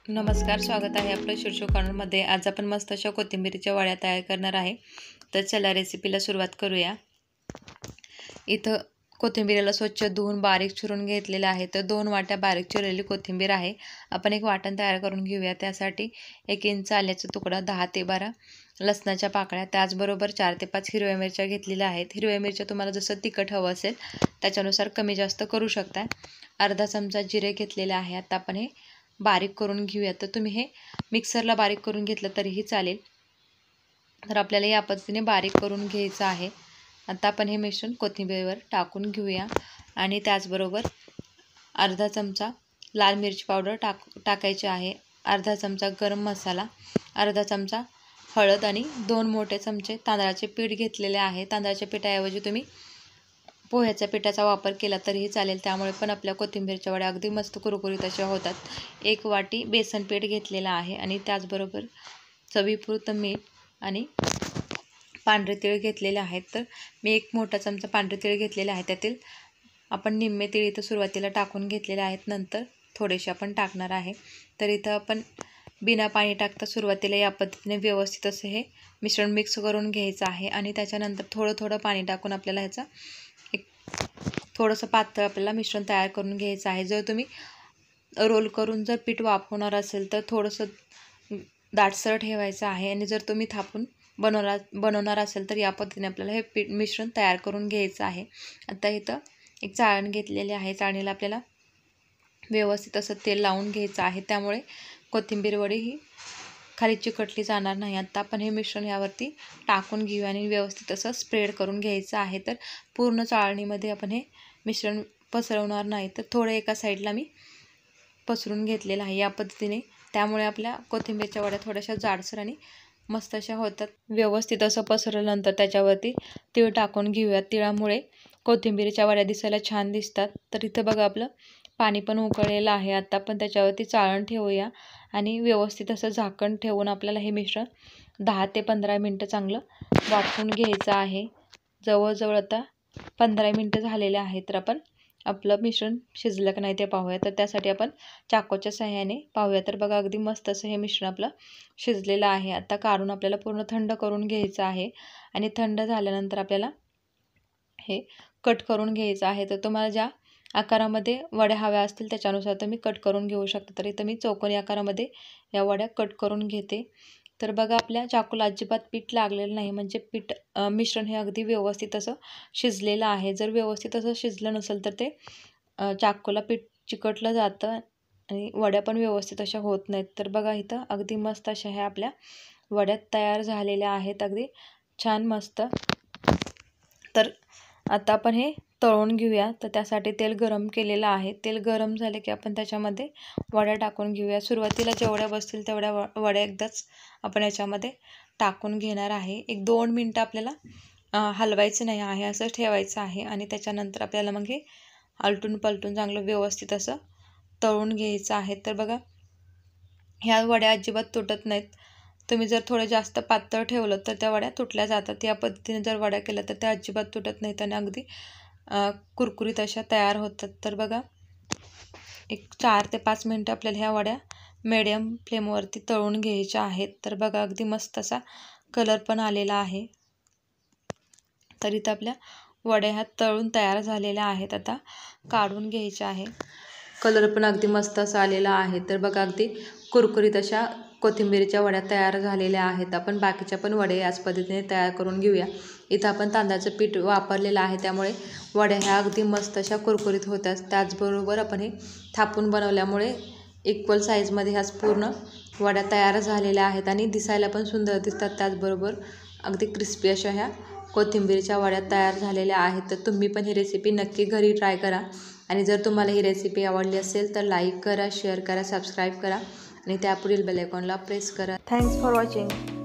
नमस्कार, स्वागत आहे आपलं शिर्षो कॉर्नरमध्ये। आज आपण मस्त अशा कोथिंबीरीच्या वड्या तयार करणार आहे। तर चला रेसिपीला सुरुवात करूया। इथं कोथिंबीरीला स्वच्छ धुवून बारीक चिरून घेतलेलं आहे। तर 2 वाट्या बारीक चिरलेली कोथिंबीर आहे। आपण एक वाटण तयार करून घेऊया। त्यासाठी 1 इंच आल्याचा तुकडा, 10 ते 12 लसणाच्या पाकळ्या, त्याचबरोबर 4 ते 5 हिरव्या मिरच्या घेतलेल्या आहेत। हिरव्या मिरच्या तुम्हाला जसं तिखट हवं असेल त्याच्यानुसार कमी जास्त करू शकता। अर्धा चमचा जिरे घेतलेले आहे। आता आपण हे बारीक करून घेऊया। तर तुम्ही हे मिक्सरला बारीक करून घेतलं तरीही चालेल। तर आपल्याला या पद्धतीने बारीक करून घ्यायचं आहे। आता आपण हे मिश्रण कोथिंबीरीवर टाकून घेऊया आणि त्याचबरोबर अर्धा चमचा लाल मिरची पावडर टाकायची आहे, अर्धा चमचा गरम मसाला, अर्धा चमचा हळद आणि 2 मोठे चमचे तांदळाचे पीठ घेतलेले आहे। तांदळाच्या पिठाऐवजी तुम्ही पोह्याच्या पिठाचा वापर केला तरीही चालेल, त्यामुळे पण आपल्या कोथिंबीरच्या वड्या अगदी मस्त कुरकुरीत अशा होतात। 1 वाटी बेसन पीठ घेतलेला आहे आणि त्याचबरोबर चवीपुरतं मीठ आणि पांढरे तीळ घेतलेले आहेत। तर मी 1 मोठा चमचा पांढरे तीळ घेतलेले आहे। त्यातील आपण निम्मे तीळ इथं सुरुवातीला टाकून घेतलेले आहेत, नंतर थोडेसे आपण टाकणार आहे। तर इथं आपण बिना पाणी टाकता सुरुवातीला या पद्धतीने व्यवस्थित असं हे मिश्रण मिक्स करून घ्यायचं आहे आणि त्याच्यानंतर थोडं थोडं पाणी टाकून आपल्याला ह्याचा थोडंसं पातळ आपल्याला मिश्रण तयार करून घ्यायचं आहे। जर तुम्ही रोल करून जर पीठ वाफवणार असेल तर थोडंसं दाटसर ठेवायचं आहे आणि जर तुम्ही थापून बनवणार असेल तर या पद्धतीने आपल्याला हे मिश्रण तयार करून घ्यायचं आहे। आता इथं एक चाळण घेतलेली आहे। चाळणीला आपल्याला व्यवस्थित असं तेल लावून घ्यायचं आहे, त्यामुळे कोथिंबीर वडी ही खाली चिकटली जाणार नाही। आता आपण हे मिश्रण यावरती टाकून घेऊया आणि व्यवस्थित असं स्प्रेड करून घ्यायचं आहे। तर पूर्ण चाळणीमध्ये आपण हे मिश्रण पसरवणार नाही, तर थोडं एका साईडला मी पसरून घेतलेलं आहे या पद्धतीने। त्यामुळे आपल्या कोथिंबीरच्या वड्या थोड्याशा जाडसर आणि मस्त अशा होतात। व्यवस्थित असं पसरल्यानंतर त्याच्यावरती तीळ टाकून घेऊया। तिळामुळे कोथिंबीरच्या वड्या दिसायला छान दिसतात। तर इथं बघा आपलं पाणी पण उकळलेलं आहे। आता आपण त्याच्यावरती चाळण ठेवूया आणि व्यवस्थित असं झाकण ठेवून आपल्याला हे मिश्रण 10 ते 15 मिनटं चांगलं वाफवून घ्यायचं आहे। जवळजवळ आता 15 मिनटं झालेले आहेत। तर आपण आपलं मिश्रण शिजलं की नाही ते पाहूया। तर त्यासाठी आपण चाकूच्या सहाय्याने पाहूया। तर बघा अगदी मस्त असं हे मिश्रण आपलं शिजलेलं आहे। आता काढून आपल्याला पूर्ण थंड करून घ्यायचं आहे आणि थंड झाल्यानंतर आपल्याला हे कट करून घ्यायचं आहे। तर तुम्हाला ज्या आकारामध्ये वड्या हव्या असतील त्याच्यानुसार तुम्ही कट करून घेऊ शकता। तर इथं मी चौकोनी आकारामध्ये या वड्या कट करून घेते। तर बघा आपल्या चाकूला अजिबात पीठ लागलेलं नाही, म्हणजे मिश्रण हे अगदी व्यवस्थित असं शिजलेलं आहे। जर व्यवस्थित असं शिजलं नसेल तर ते चाकूला पीठ चिकटलं जातं आणि वड्या पण व्यवस्थित अशा होत नाहीत। तर बघा इथं अगदी मस्त अशा ह्या आपल्या वड्या तयार झालेल्या आहेत, अगदी छान मस्त। तर आता आपण हे तळून घेऊया। तर त्यासाठी तेल गरम केलेलं आहे। तेल गरम झाले की आपण त्याच्यामध्ये वड्या टाकून घेऊया। सुरुवातीला जेवढ्या बसतील तेवढ्या वड्या एकदाच आपण याच्यामध्ये टाकून घेणार आहे। 1-2 मिनटं आपल्याला हलवायचं नाही आहे, असं ठेवायचं आहे आणि त्याच्यानंतर आपल्याला मग हे आलटून पलटून चांगलं व्यवस्थित असं तळून घ्यायचं आहे। तर बघा ह्या वड्या अजिबात तुटत नाहीत। तुम्ही जर थोडं जास्त पातळ ठेवलं तर त्या वड्या तुटल्या जातात। या पद्धतीने जर वड्या केल्या तर त्या अजिबात तुटत नाहीत आणि अगदी कुरकुरीत अशा तयार होतात। तर बघा 4 ते 5 मिनटं आपल्याला ह्या वड्या मीडियम फ्लेमवरती तळून घ्यायच्या आहेत। तर बघा अगदी मस्त असा कलर पण आलेला आहे। तर इथं आपल्या वड्या ह्या तळून तयार झालेल्या आहेत। आता काढून घ्यायच्या आहे। कलर पण अगदी मस्त असा आलेला आहे। तर बघा अगदी कुरकुरीत अशा कोथिंबीरीच्या वड्या तयार झालेल्या आहेत। आपण बाकीच्या पण वड्या याच पद्धतीने तयार करून घेऊया। इथं आपण तांदळाचं पीठ वापरलेलं आहे, त्यामुळे वड्या ह्या अगदी मस्त अशा कुरकुरीत होतात। त्याचबरोबर आपण हे थापून बनवल्यामुळे इक्वल साईजमध्ये ह्याच पूर्ण वड्या तयार झालेल्या आहेत आणि दिसायला पण सुंदर दिसतात। त्याचबरोबर अगदी क्रिस्पी अशा ह्या कोथिंबीरीच्या वड्या तयार झालेल्या आहेत। तर तुम्ही पण ही रेसिपी नक्की घरी ट्राय करा आणि जर तुम्हाला ही रेसिपी आवडली असेल तर लाईक करा, शेअर करा, सबस्क्राईब करा आणि त्यापुढील बेल आयकॉनला प्रेस करा। Thanks for watching.